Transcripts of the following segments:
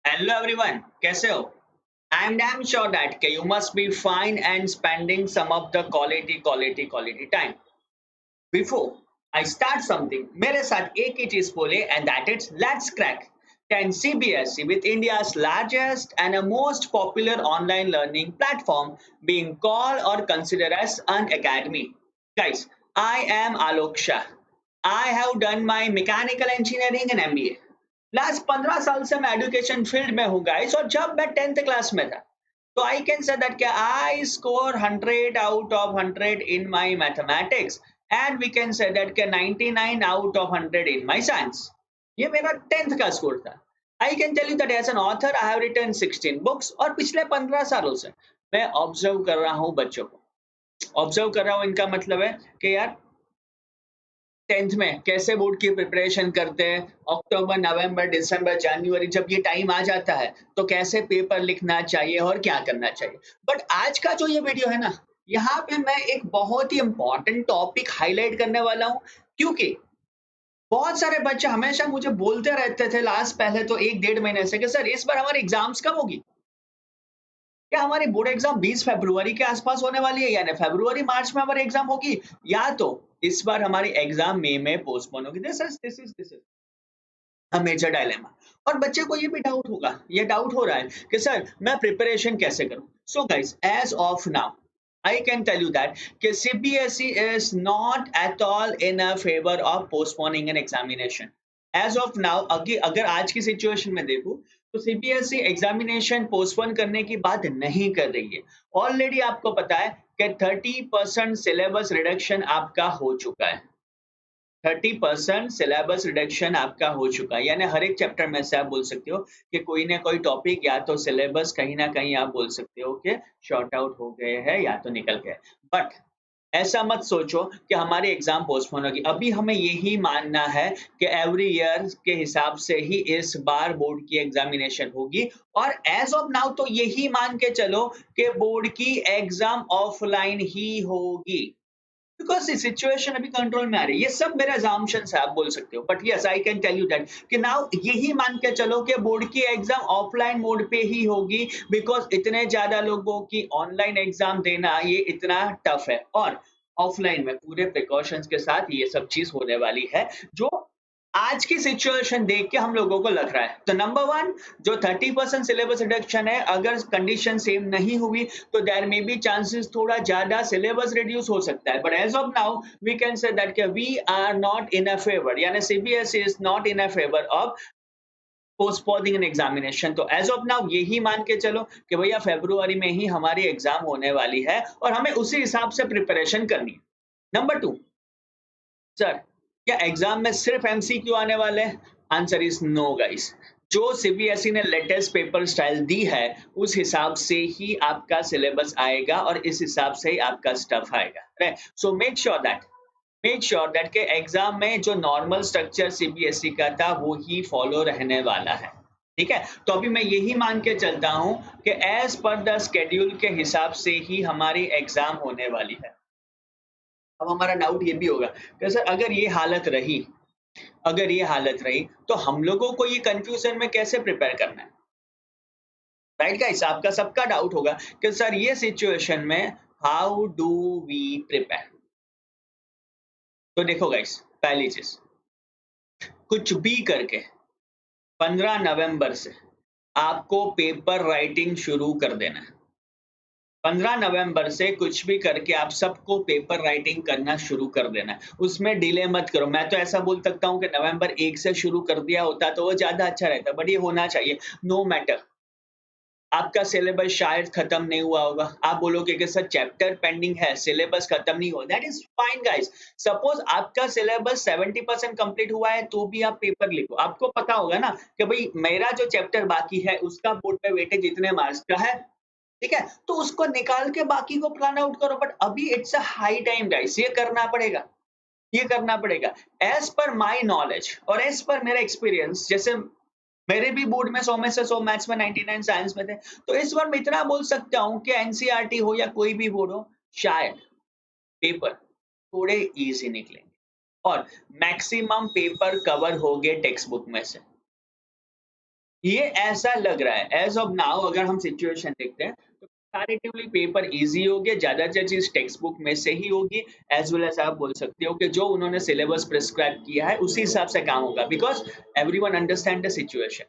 Hello everyone, कैसे हो? I'm damn sure that you must be fine and spending some of the quality time. Before I start something, मेरे साथ एक ही चीज बोले and that is let's crack 10 CBSE with India's largest and a most popular online learning platform being called or considered as an academy. Guys, I am Alok Shah. I have done my mechanical engineering and MBA. Last 15 साल से मैं education field में हूँ guys और जब मैं 10th class में था तो I can say that I score 100 out of 100 in my mathematics and we can say that 99 out of 100 in my science. ये मेरा 10th का स्कोर था। I can tell you that as an author I have written 16 books और पिछले 15 सालों से मैं observe कर रहा हूँ बच्चों को। ऑब्जर्व कर रहा हूँ इनका मतलब है कि यार 10th में कैसे बोर्ड की प्रिपरेशन करते हैं। अक्टूबर, नवंबर, दिसंबर, जनवरी जब ये टाइम आ जाता है तो कैसे पेपर लिखना चाहिए और क्या करना चाहिए। बट आज का जो ये वीडियो है ना, यहाँ पे मैं एक बहुत ही इंपॉर्टेंट टॉपिक हाईलाइट करने वाला हूँ, क्योंकि बहुत सारे बच्चे हमेशा मुझे बोलते रहते थे लास्ट पहले तो 1 डेढ़ महीने से कि सर इस बार हमारी एग्जाम्स कब होगी। क्या हमारी बोर्ड एग्जाम 20 फरवरी के आसपास होने वाली है, यानी फरवरी मार्च में हमारी एग्जाम होगी, या तो इस बार हमारी एग्जाम मई में पोस्टपोन होगी। This is a major dilemma. और बच्चे को ये भी डाउट होगा, ये डाउट हो रहा है कि सर मैं प्रिपरेशन कैसे करूं। So guys, as of now I can tell you that कि CBSE is not at all in a favor of postponing an examination. As of now, अगर आज की सिचुएशन में देखूं तो सीबीएसई एग्जामिनेशन पोस्टपोन करने की बात नहीं कर रही है। ऑलरेडी आपको पता है कि 30% सिलेबस रिडक्शन आपका हो चुका है। 30% सिलेबस रिडक्शन आपका हो चुका है, यानी हर एक चैप्टर में से आप बोल सकते हो कि कोई ना कोई टॉपिक या तो सिलेबस कहीं ना कहीं आप बोल सकते हो कि शॉर्ट आउट हो गए हैं या तो निकल गए। बट ऐसा मत सोचो कि हमारी एग्जाम पोस्टपोन होगी। अभी हमें यही मानना है कि एवरी ईयर के हिसाब से ही इस बार बोर्ड की एग्जामिनेशन होगी। और एज ऑफ नाउ तो यही मान के चलो कि बोर्ड की एग्जाम ऑफलाइन ही होगी, बिकॉज़ ये सिचुएशन अभी कंट्रोल में आ रही है। ये सब मेरे assumptions है, आप बोल सकते हो। But yes, I can tell you that कि नाउ यही मान के चलो कि बोर्ड की एग्जाम ऑफलाइन मोड पे ही होगी, बिकॉज़ इतने ज़्यादा लोगों की ऑनलाइन एग्जाम देना ये इतना टफ है। और ऑफलाइन में पूरे प्रिकॉशंस के साथ ये सब चीज़ होने वाली है, जो आज की सिचुएशन देख के हम लोगों को लग रहा है। तो नंबर 1, जो 30% सिलेबस रिडक्शन है, अगर कंडीशन सेम नहीं हुई तो देयर मे बी चांसेस थोड़ा ज़्यादा सिलेबस रिड्यूस हो सकता है। But as of now we can say that कि we are not in a favour, यानी CBSE is not in a favour of postponing an examination. तो एज़ ऑफ नाउ यही मान के चलो कि भैया फरवरी में ही हमारी एग्जाम होने वाली है और हमें उसी हिसाब से प्रिपरेशन करनी है। नंबर 2, सर क्या एग्जाम में सिर्फ एमसीक्यू आने वाले हैं? Answer is no guys. जो सीबीएसई ने लेटेस्ट पेपर स्टाइल दी है उस हिसाब से ही आपका सिलेबस आएगा और इस हिसाब से ही आपका स्टफ आएगा, right. So make sure that के एग्जाम में जो नॉर्मल स्ट्रक्चर सीबीएसई का था वो ही फॉलो रहने वाला है। ठीक है, तो अभी मैं यही मान के चलता हूं कि एज पर द स्केड्यूल के हिसाब से ही हमारी एग्जाम होने वाली है। अब हमारा डाउट ये भी होगा कि सर अगर ये हालत रही तो हम लोगों को ये कंफ्यूजन में कैसे प्रिपेयर करना है, राइट गाइस। आपका सबका डाउट होगा कि सर ये सिचुएशन में हाउ डू वी प्रिपेयर। तो देखो गाइस, पहली चीज, कुछ भी करके 15 नवंबर से आपको पेपर राइटिंग शुरू कर देना है। 15 नवंबर से कुछ भी करके आप सबको पेपर राइटिंग करना शुरू कर देना है। उसमें डिले मत करो। मैं तो ऐसा बोल सकता हूँ कि नवंबर 1 से शुरू कर दिया होता तो वो ज़्यादा अच्छा रहता, बट ये होना चाहिए। नो मैटर, आपका सिलेबस शायद खत्म नहीं हुआ होगा। आप बोलोगे कि सर चैप्टर पेंडिंग है, सिलेबस खत्म नहीं हुआ। That is fine guys. Suppose आपका सिलेबस 70% कंप्लीट हुआ है तो भी आप पेपर लिखो। आपको पता होगा ना कि भई मेरा जो चैप्टर बाकी है उसका बोर्ड पे वेटेज इतने मार्क्स का है। ठीक है? तो उसको निकाल के बाकी को प्लान आउट करो। बट अभी it's a high time guys, ये करना पड़ेगा, ये करना पड़ेगा। एज़ पर माय नॉलेज और एज़ पर मेरा एक्सपीरियंस, जैसे मेरे भी बोर्ड में 100 में से 100 मैथ्स में, 99 साइंस में थे। तो इस बार मैं इतना बोल सकता हूँ कि एनसीईआरटी हो या कोई भी बोर्ड हो, शायद पेपर थोड़े ईज़ी निकलेंगे और मैक्सिमम पेपर कवर होंगे टेक्स्ट बुक में से। ये ऐसा लग रहा है एज ऑफ नाउ, अगर हम सिचुएशन देखते हैं तो कंपैरेटिवली पेपर इजी हो गया, ज्यादातर चीज टेक्स्ट बुक में से ही होगी। एज वेल एज आप बोल सकते हो कि जो उन्होंने सिलेबस प्रिस्क्राइब किया है उसी हिसाब से काम होगा, because everyone understand the situation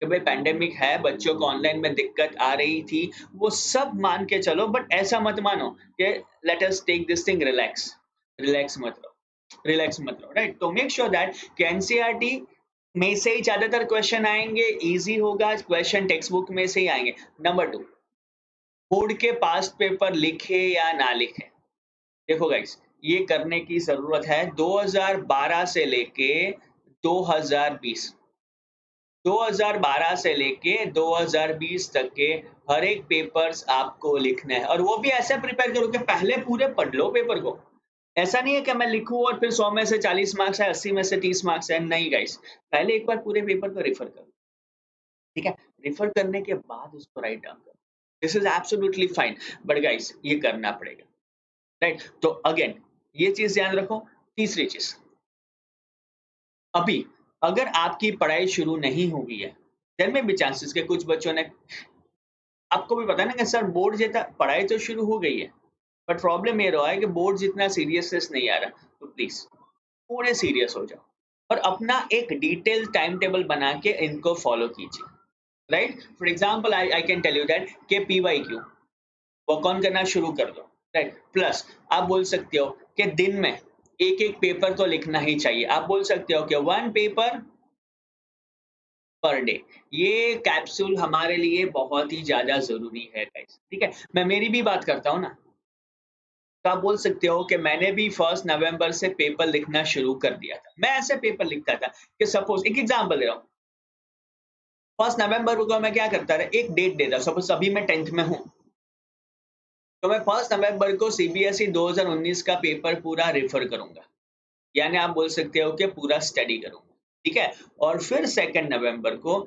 कि भाई पैंडेमिक है, बच्चों को ऑनलाइन में दिक्कत आ रही थी, वो सब मान के चलो, बट ऐसा मत मानो कि let us take this thing relax. Relax मत रहो, रिलैक्स मत रहो, राइट? तो मेक श्योर दैट कि एनसीईआरटी में से ही ज्यादातर क्वेश्चन आएंगे, इजी होगा, क्वेश्चन टेक्स्ट बुक में से ही आएंगे। नंबर टू, बोर्ड के पास्ट पेपर लिखे या ना लिखे, देखो गाइस, ये करने की जरूरत है। 2012 से लेके 2020, 2012 से लेके 2020 तक के हर एक पेपर्स आपको लिखने हैं, और वो भी ऐसे प्रिपेयर करो कि पहले पूरे पढ़ लो पेपर को। ऐसा नहीं है कि मैं लिखूं और फिर 100 में से 40 मार्क्स है, 80 में से 30 मार्क्स है, नहीं गाइस। पहले एक बार पूरे पेपर को रेफर करो, ठीक है? रेफर करने के बाद उसको राइट डाउन करो। This is absolutely fine, but guys ये करना पड़ेगा, राइट? तो अगेन ये चीज ध्यान रखो। तीसरी चीज, अभी अगर आपकी पढ़ाई शुरू नहीं हुई है, देयर में भी चांसेस के कुछ बच्चों ने, आपको भी पता है ना कि सर बोर्ड जैसा पढ़ाई तो शुरू हो गई है, बट प्रॉब्लम ये रहा है कि बोर्ड जितना सीरियसनेस नहीं आ रहा। तो प्लीज थोड़े सीरियस हो जाओ और अपना एक डिटेल टाइम टेबल बना के इनको फॉलो कीजिए, right? For example I I can tell you that के PYQ वर्क ऑन करना शुरू कर दो, राइट? प्लस आप बोल सकते हो कि दिन में एक एक पेपर तो लिखना ही चाहिए। आप बोल सकते हो कि 1 पेपर पर डे। ये कैप्सूल हमारे लिए बहुत ही ज्यादा जरूरी है गाइस, ठीक है? मैं मेरी भी बात करता हूँ ना, तो आप बोल सकते हो कि मैंने भी 1 नवंबर से पेपर लिखना शुरू कर दिया था। मैं ऐसे पेपर लिखता था कि सपोज एक एग्जांपल दे रहा हूँ, 1 नवंबर को मैं क्या करता था, एक डेट देता, सपोज अभी मैं 10th में हूँ, तो मैं 1 नवंबर को CBSE 2019 का पेपर पूरा रेफर करूंगा, यानी आप बोल सकते हो कि पूरा स्टडी करूंगा, ठीक है? और फिर 2 नवंबर को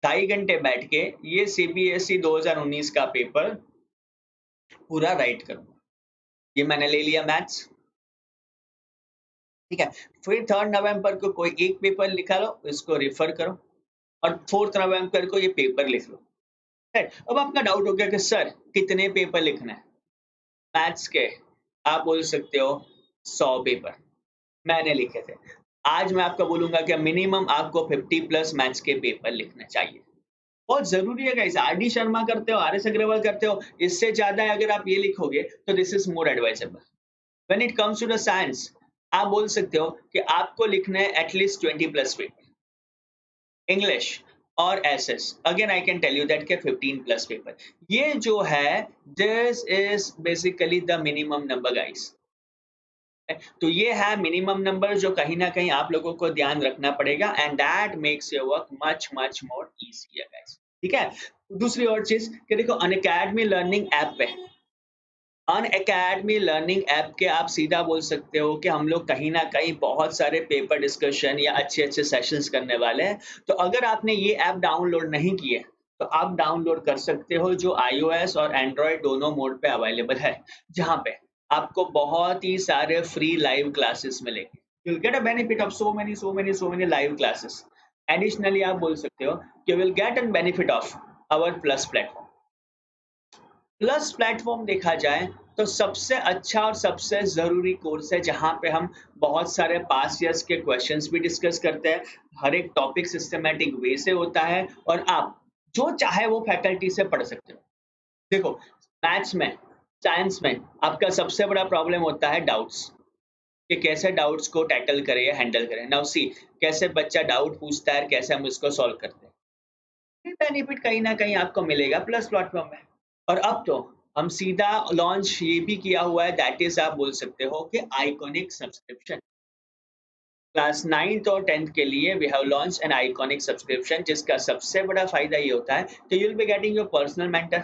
2.5 घंटे बैठ के ये CBSE 2019 का पेपर पूरा राइट करूंगा। ये मैंने ले लिया मैथ्स, ठीक है? फिर 3 नवंबर को कोई एक पेपर लिखा लो, इसको रेफर करो, और 4 नवंबर को ये पेपर लिख लो, राइट? अब आपका डाउट हो गया कि सर कितने पेपर लिखना है मैथ्स के? आप बोल सकते हो 100 पेपर मैंने लिखे थे। आज मैं आपको बोलूंगा कि मिनिमम आपको 50+ मैथ्स के पेपर लिखने चाहिए। बहुत जरूरी है गाइस। RD शर्मा करते हो, RS अग्रवाल करते हो, इससे ज्यादा अगर आप ये लिखोगे तो this is more advisable. When it comes to the science, आप बोल सकते हो कि आपको लिखने हैं एटलीस्ट 20+ पेपर। इंग्लिश और SS, again I can tell you that के 15+ पेपर। ये जो है, this is basically the minimum number guys. तो ये है मिनिमम नंबर जो कहीं ना कहीं आप लोगों को ध्यान रखना पड़ेगा, and that makes your work much much more easier guys, ठीक है? दूसरी और चीज कि देखो, अनअकैडमी लर्निंग ऐप पे, अनअकैडमी लर्निंग ऐप के आप सीधा बोल सकते हो कि हम लोग कहीं ना कहीं बहुत सारे पेपर डिस्कशन या अच्छे अच्छे सेशंस करने वाले हैं। तो अगर आपने ये ऐप डाउनलोड नहीं की है तो आप डाउनलोड कर सकते हो, जो iOS और एंड्रॉयड दोनों मोड पे अवेलेबल है, जहाँ पे आपको बहुत ही सारे फ्री लाइव क्लासेस मिलेंगे। You will get a benefit of so many live classes. Additionally आप बोल सकते हो कि will get an benefit of our plus platform. Plus platform देखा जाए तो सबसे अच्छा और सबसे ज़रूरी कोर्स है, जहाँ पे हम बहुत सारे पास ईयर्स के क्वेश्चंस भी डिस्कस करते हैं। हर एक टॉपिक सिस्टमैटिक वे से होता है, और आप जो चाहे वो फैकल्टी से पढ़ सकते हो। देखो, मैथ्स में, साइंस में आपका सबसे बड़ा प्रॉब्लम होता है डाउट्स, कि कैसे डाउट्स को टैकल करें या हैंडल करें। नाउ सी, कैसे बच्चा डाउट पूछता है, कैसे हम उसको सॉल्व करते हैं। ये बेनिफिट कहीं ना कहीं आपको मिलेगा प्लस प्लेटफॉर्म में। और अब तो हम सीधा लॉन्च ये भी किया हुआ है, दैट इज आप बोल सकते हो कि आइकॉनिक सब्सक्रिप्शन। क्लास 9th और 10th के लिए we have launch an iconic subscription, जिसका सबसे बड़ा फायदा ये होता है कि you will be getting your personal mentor,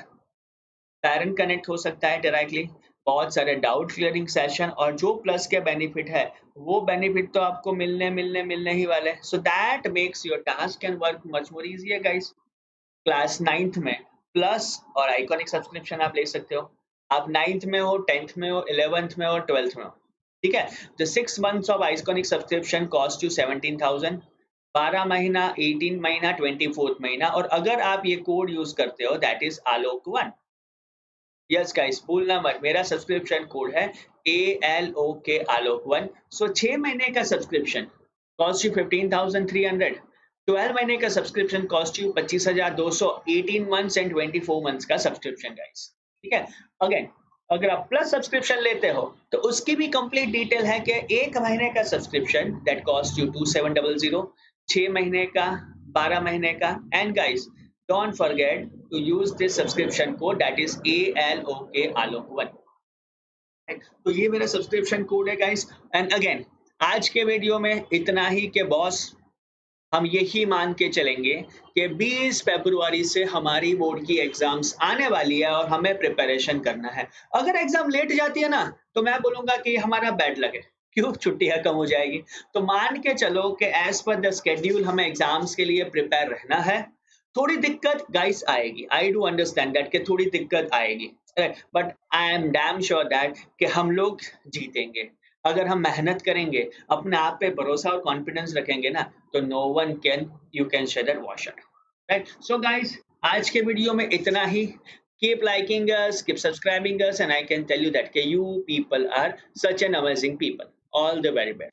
parent connect हो सकता है डायरेक्टली, बहुत सारे डाउट क्लियरिंग सेशन, और जो प्लस के बेनिफिट है वो बेनिफिट तो आपको मिलने ही वाले हैं। So that makes your task and work much more easier guys. Class 9th में प्लस और आइकॉनिक सब्सक्रिप्शन आप ले सकते हो। आप 9th में हो, 10th में हो, 11th में हो, 12th में हो, ठीक है? The 6 months of iconic subscription cost you 17,000, 12 महीना, 18 महीना, 24th महीना, और अगर आप ये कोड यूज करते हो that is Alok 1। Yes guys, भूलना मत, मेरा सब्सक्रिप्शन कोड है ALOK आलोक 1। सो 6 महीने का सब्सक्रिप्शन कॉस्ट यू 15,300, 12 महीने का subscription cost you 25,200, 18 months and 24 months का सब्सक्रिप्शन गाइस। ठीक है, अगेन अगर आप प्लस सब्सक्रिप्शन लेते हो तो उसकी भी कंप्लीट डिटेल है कि 1 महीने का सब्सक्रिप्शन दैट कॉस्ट यू 2700, 6 महीने का, 12 महीने का, and guys don't forget to use this subscription code that is ALOK आलोक 1। तो ये मेरा सब्सक्रिप्शन कोड है गाइस। एंड अगेन आज के वीडियो में इतना ही कि बॉस, हम यही मान के चलेंगे कि 20 फरवरी से हमारी बोर्ड की एग्जाम्स आने वाली है और हमें प्रिपरेशन करना है। अगर एग्जाम लेट जाती है ना तो मैं बोलूंगा कि हमारा बैड लक है, क्यों, छुट्टियां कम हो जाएगी। तो मान के चलो कि एज पर द स्केड्यूल हमें एग्जाम्स के लिए प्रिपेयर रहना है। थोड़ी दिक्कत गाइस आएगी, आई डू अंडरस्टैंड दैट कि थोड़ी दिक्कत आएगी, but I am damn sure that कि हम लोग जीतेंगे। अगर हम मेहनत करेंगे, अपने आप पे भरोसा और कॉन्फिडेंस रखेंगे ना, तो no one can you can shed and wash it, right. So guys, आज के वीडियो में इतना ही। Keep liking us, keep subscribing us, and I can tell you that you people are such an amazing people. All the very best.